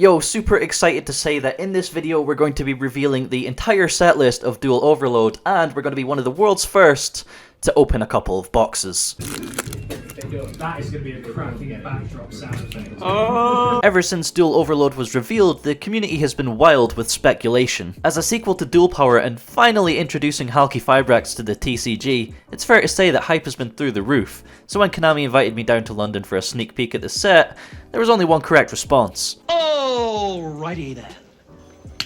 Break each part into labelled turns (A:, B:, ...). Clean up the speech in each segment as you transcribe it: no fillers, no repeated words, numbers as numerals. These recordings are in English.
A: Yo, super excited to say that in this video we're going to be revealing the entire set list of Duel Overload, and we're going to be one of the world's first to open a couple of boxes.
B: That is going to be a cracking backdrop sound effect.
A: Ever since Duel Overload was revealed, the community has been wild with speculation. As a sequel to Duel Power and finally introducing Halki Fibrax to the TCG, it's fair to say that hype has been through the roof. So when Konami invited me down to London for a sneak peek at the set, there was only one correct response.
C: Alrighty then.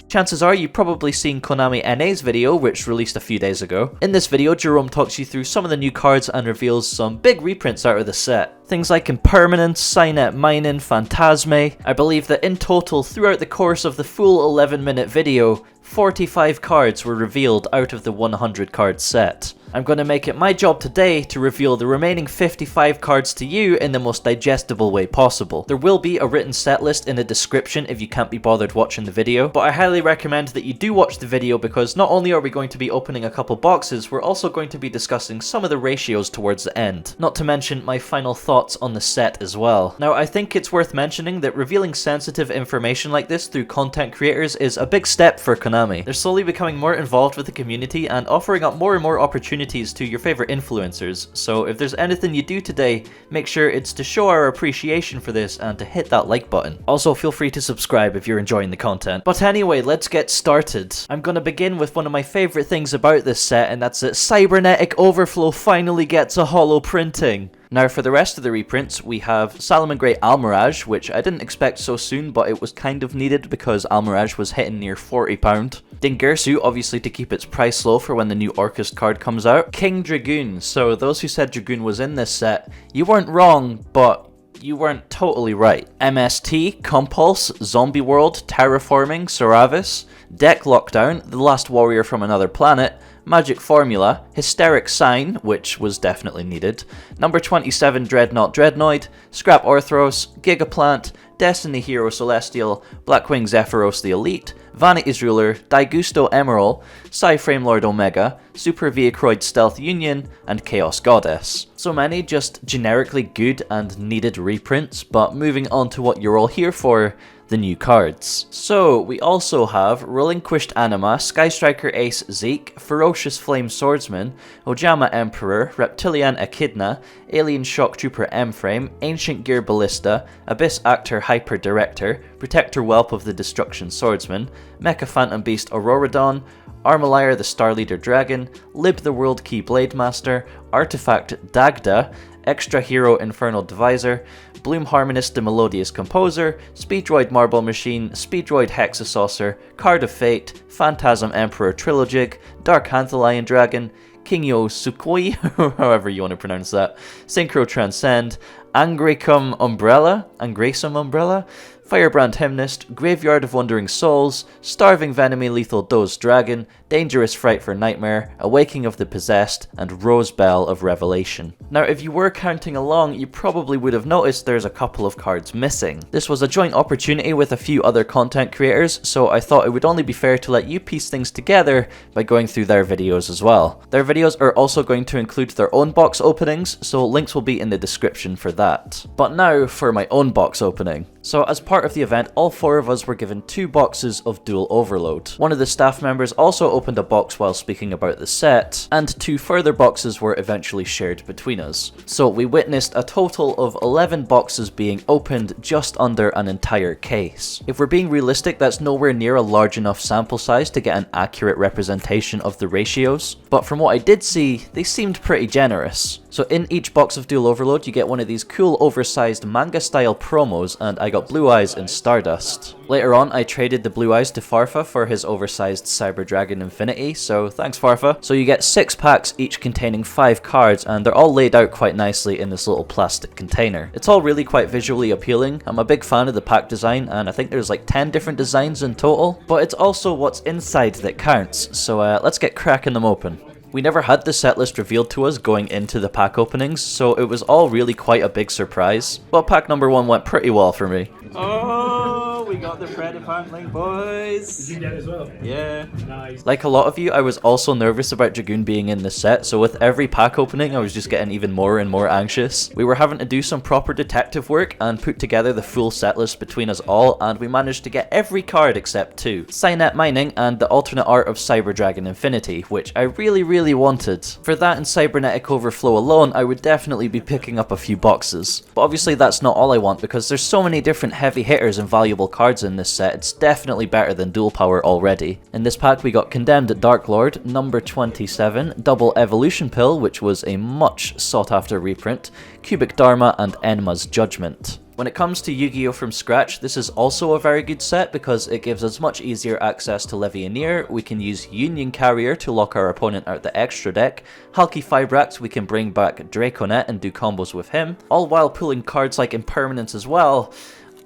A: Chances are you've probably seen Konami NA's video, which released a few days ago. In this video, Jerome talks you through some of the new cards and reveals some big reprints out of the set. Things like Impermanence, Cynet Mining, Phantasme. I believe that in total, throughout the course of the full 11-minute video, 45 cards were revealed out of the 100 card set. I'm going to make it my job today to reveal the remaining 55 cards to you in the most digestible way possible. There will be a written set list in the description if you can't be bothered watching the video, but I highly recommend that you do watch the video because not only are we going to be opening a couple boxes, we're also going to be discussing some of the ratios towards the end. Not to mention my final thoughts on the set as well. Now, I think it's worth mentioning that revealing sensitive information like this through content creators is a big step for Konami. They're slowly becoming more involved with the community and offering up more and more opportunities to your favorite influencers, so if there's anything you do today, make sure it's to show our appreciation for this and to hit that like button. Also, feel free to subscribe if you're enjoying the content. But anyway, let's get started. I'm gonna begin with one of my favorite things about this set, and that's that Cybernetic Overflow finally gets a holo printing. Now for the rest of the reprints, we have Salomon Grey Almirage, which I didn't expect so soon, but it was kind of needed because Almirage was hitting near £40. Dingirsu, obviously to keep its price low for when the new Orcus card comes out. King Dragoon, so those who said Dragoon was in this set, you weren't wrong, but you weren't totally right. MST, Compulse, Zombie World, Terraforming, Saravis, Deck Lockdown, The Last Warrior from Another Planet, Magic Formula, Hysteric Sign, which was definitely needed, number 27 Dreadnought Dreadnoid, Scrap Orthros, Gigaplant, Destiny Hero Celestial, Blackwing Zephyros the Elite, Vanity's Ruler, Daigusto Emerald, Psyframe Lord Omega, Super Viacroid Stealth Union, and Chaos Goddess. So many just generically good and needed reprints, but moving on to what you're all here for, the new cards. So we also have Relinquished Anima, Sky Striker Ace Zeke, Ferocious Flame Swordsman, Ojama Emperor, Reptilian Echidna, Alien Shock Trooper M-Frame, Ancient Gear Ballista, Abyss Actor Hyper Director, Protector Whelp of the Destruction Swordsman, Mecha Phantom Beast Auroradon, Armalier the Starleader Dragon, Lib the World Key Blade Master, Artifact Dagda, Extra Hero Infernal Divisor, Bloom Harmonist the Melodious Composer, Speedroid Marble Machine, Speedroid Hexasaucer, Card of Fate, Phantasm Emperor Trilogig, Dark Anthelion Dragon, Kingyo Sukoi, however you want to pronounce that, Synchro Transcend, Angraysome Umbrella, Firebrand Hymnist, Graveyard of Wandering Souls, Starving Venomy Lethal Dose Dragon, Dangerous Fright for Nightmare, Awakening of the Possessed, and Rose Bell of Revelation. Now if you were counting along, you probably would have noticed there's a couple of cards missing. This was a joint opportunity with a few other content creators, so I thought it would only be fair to let you piece things together by going through their videos as well. Their videos are also going to include their own box openings, so links will be in the description for that. But now for my own box opening. So as part of the event, all four of us were given 2 boxes of Duel Overload. One of the staff members also opened a box while speaking about the set, and 2 further boxes were eventually shared between us. So we witnessed a total of 11 boxes being opened just under an entire case. If we're being realistic, that's nowhere near a large enough sample size to get an accurate representation of the ratios, but from what I did see, they seemed pretty generous. So in each box of Duel Overload, you get one of these cool oversized manga-style promos, and I got Blue Eyes and Stardust. Later on, I traded the Blue Eyes to Farfa for his oversized Cyber Dragon Infinity, so thanks Farfa. So you get 6 packs, each containing 5 cards, and they're all laid out quite nicely in this little plastic container. It's all really quite visually appealing. I'm a big fan of the pack design, and I think there's like 10 different designs in total, but it's also what's inside that counts, so let's get cracking them open. We never had the set list revealed to us going into the pack openings, so it was all really quite a big surprise. But pack number 1 went pretty well for me. Oh, we got got the Predator link, boys.
B: Did you get it as well?
A: Yeah.
B: Nice.
A: Like a lot of you, I was also nervous about Dragoon being in the set, so with every pack opening, I was just getting even more and more anxious. We were having to do some proper detective work and put together the full set list between us all, and we managed to get every card except 2. Cynet Mining and the alternate art of Cyber Dragon Infinity, which I really wanted. For that and Cybernetic Overflow alone, I would definitely be picking up a few boxes. But obviously that's not all I want, because there's so many different heavy hitters and valuable cards in this set, it's definitely better than Dual Power already. In this pack we got Condemned Dark Lord, number 27, Double Evolution Pill, which was a much sought after reprint, Cubic Dharma, and Enma's Judgment. When it comes to Yu-Gi-Oh! From scratch, this is also a very good set because it gives us much easier access to Levianeer, we can use Union Carrier to lock our opponent out the extra deck, Halki Fibrax we can bring back Draconet and do combos with him, all while pulling cards like Impermanence as well.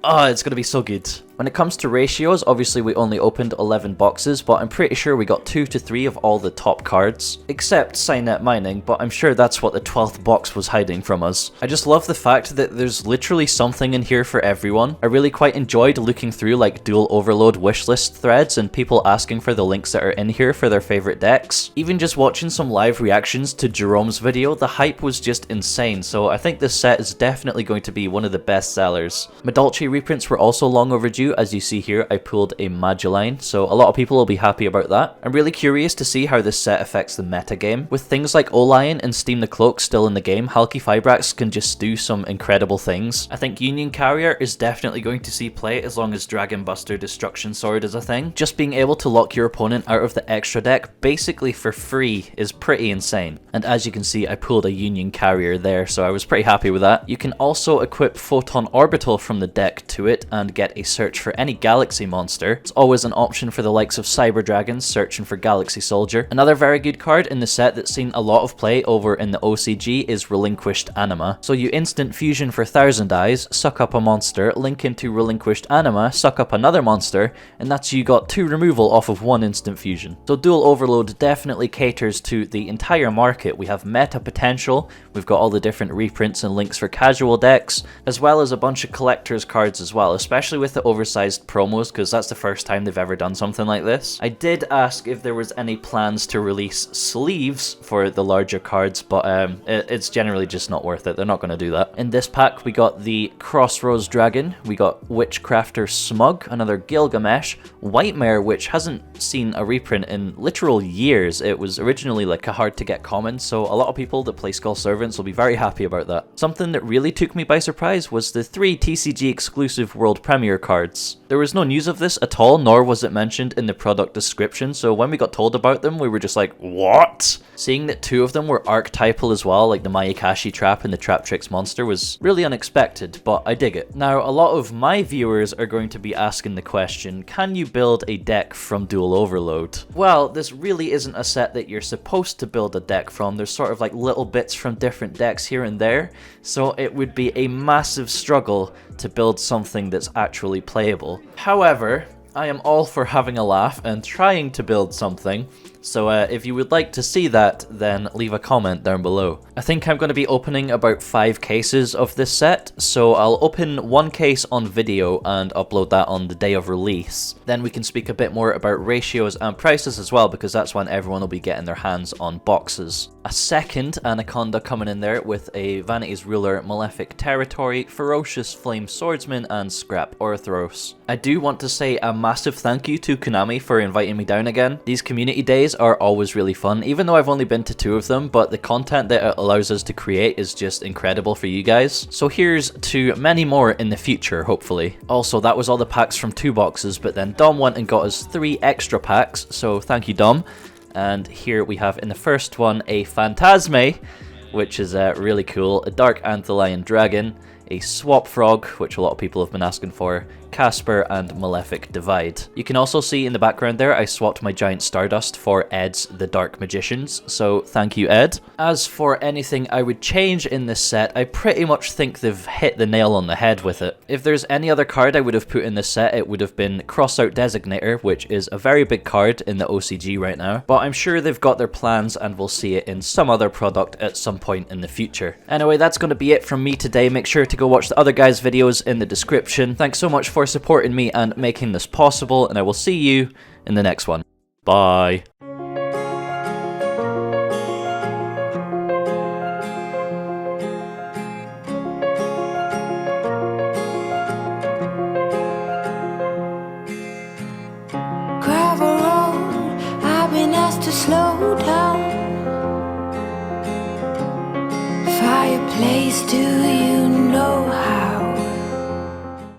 A: Oh, it's gonna be so good. When it comes to ratios, obviously we only opened 11 boxes, but I'm pretty sure we got 2 to 3 of all the top cards, except Cynet Mining, but I'm sure that's what the 12th box was hiding from us. I just love the fact that there's literally something in here for everyone. I really quite enjoyed looking through like Duel Overload wishlist threads and people asking for the links that are in here for their favorite decks. Even just watching some live reactions to Jerome's video, the hype was just insane, so I think this set is definitely going to be one of the best sellers. Madolche reprints were also long overdue. As you see here, I pulled a Magileine, so a lot of people will be happy about that. I'm really curious to see how this set affects the meta game. With things like Olion and Steam the Cloak still in the game, Halki Fibrax can just do some incredible things. I think Union Carrier is definitely going to see play as long as Dragon Buster Destruction Sword is a thing. Just being able to lock your opponent out of the extra deck basically for free is pretty insane. And as you can see, I pulled a Union Carrier there, so I was pretty happy with that. You can also equip Photon Orbital from the deck to it and get a search for any galaxy monster. It's always an option for the likes of Cyber Dragons searching for Galaxy Soldier. Another very good card in the set that's seen a lot of play over in the OCG is Relinquished Anima. So you instant fusion for 1000 eyes, suck up a monster, link into Relinquished Anima, suck up another monster, and that's you got 2 removal off of 1 instant fusion. So Duel Overload definitely caters to the entire market. We have meta potential, we've got all the different reprints and links for casual decks, as well as a bunch of collector's cards as well, especially with the oversized promos, because that's the first time they've ever done something like this. I did ask if there was any plans to release sleeves for the larger cards, but it's generally just not worth it. They're not going to do that. In this pack, we got the Crossroads Dragon, we got Witchcrafter Smug, another Gilgamesh, Whitemare, which hasn't seen a reprint in literal years. It was originally like a hard to get common, so a lot of people that play Skull Servants will be very happy about that. Something that really took me by surprise was the 3 TCG exclusive World Premiere cards. There was no news of this at all, nor was it mentioned in the product description, so when we got told about them, we were just like, what? Seeing that 2 of them were archetypal as well, like the Mayakashi Trap and the Traptrix Monster, was really unexpected, but I dig it. Now, a lot of my viewers are going to be asking the question, can you build a deck from Duel Overload? Well, this really isn't a set that you're supposed to build a deck from. There's sort of like little bits from different decks here and there, so it would be a massive struggle to build something that's actually playable. However, I am all for having a laugh and trying to build something, so if you would like to see that, then leave a comment down below. I think I'm going to be opening about 5 cases of this set, so I'll open 1 case on video and upload that on the day of release. Then we can speak a bit more about ratios and prices as well, because that's when everyone will be getting their hands on boxes. A second Anaconda coming in there with a Vanity's Ruler, Malefic Territory, Ferocious Flame Swordsman, and Scrap Orthros. I do want to say a massive thank you to Konami for inviting me down again. These community days are always really fun, even though I've only been to 2 of them, but the content that it allows us to create is just incredible for you guys. So here's to many more in the future, hopefully. Also, that was all the packs from 2 boxes, but then Dom went and got us 3 extra packs, so thank you, Dom. And here we have in the first one a Phantasme, which is really cool, a Dark Anthelion Dragon, a Swap Frog, which a lot of people have been asking for, Caspar, and Malefic Divide. You can also see in the background there, I swapped my giant Stardust for Ed's The Dark Magicians, so thank you, Ed. As for anything I would change in this set, I pretty much think they've hit the nail on the head with it. If there's any other card I would have put in this set, it would have been Crossout Designator, which is a very big card in the OCG right now, but I'm sure they've got their plans and we'll see it in some other product at some point in the future. Anyway, that's going to be it from me today. Make sure to go watch the other guys' videos in the description. Thanks so much for for supporting me and making this possible, and I will see you in the next one. Bye.
D: Gravel road, I've been asked to slow down. Fireplace, do you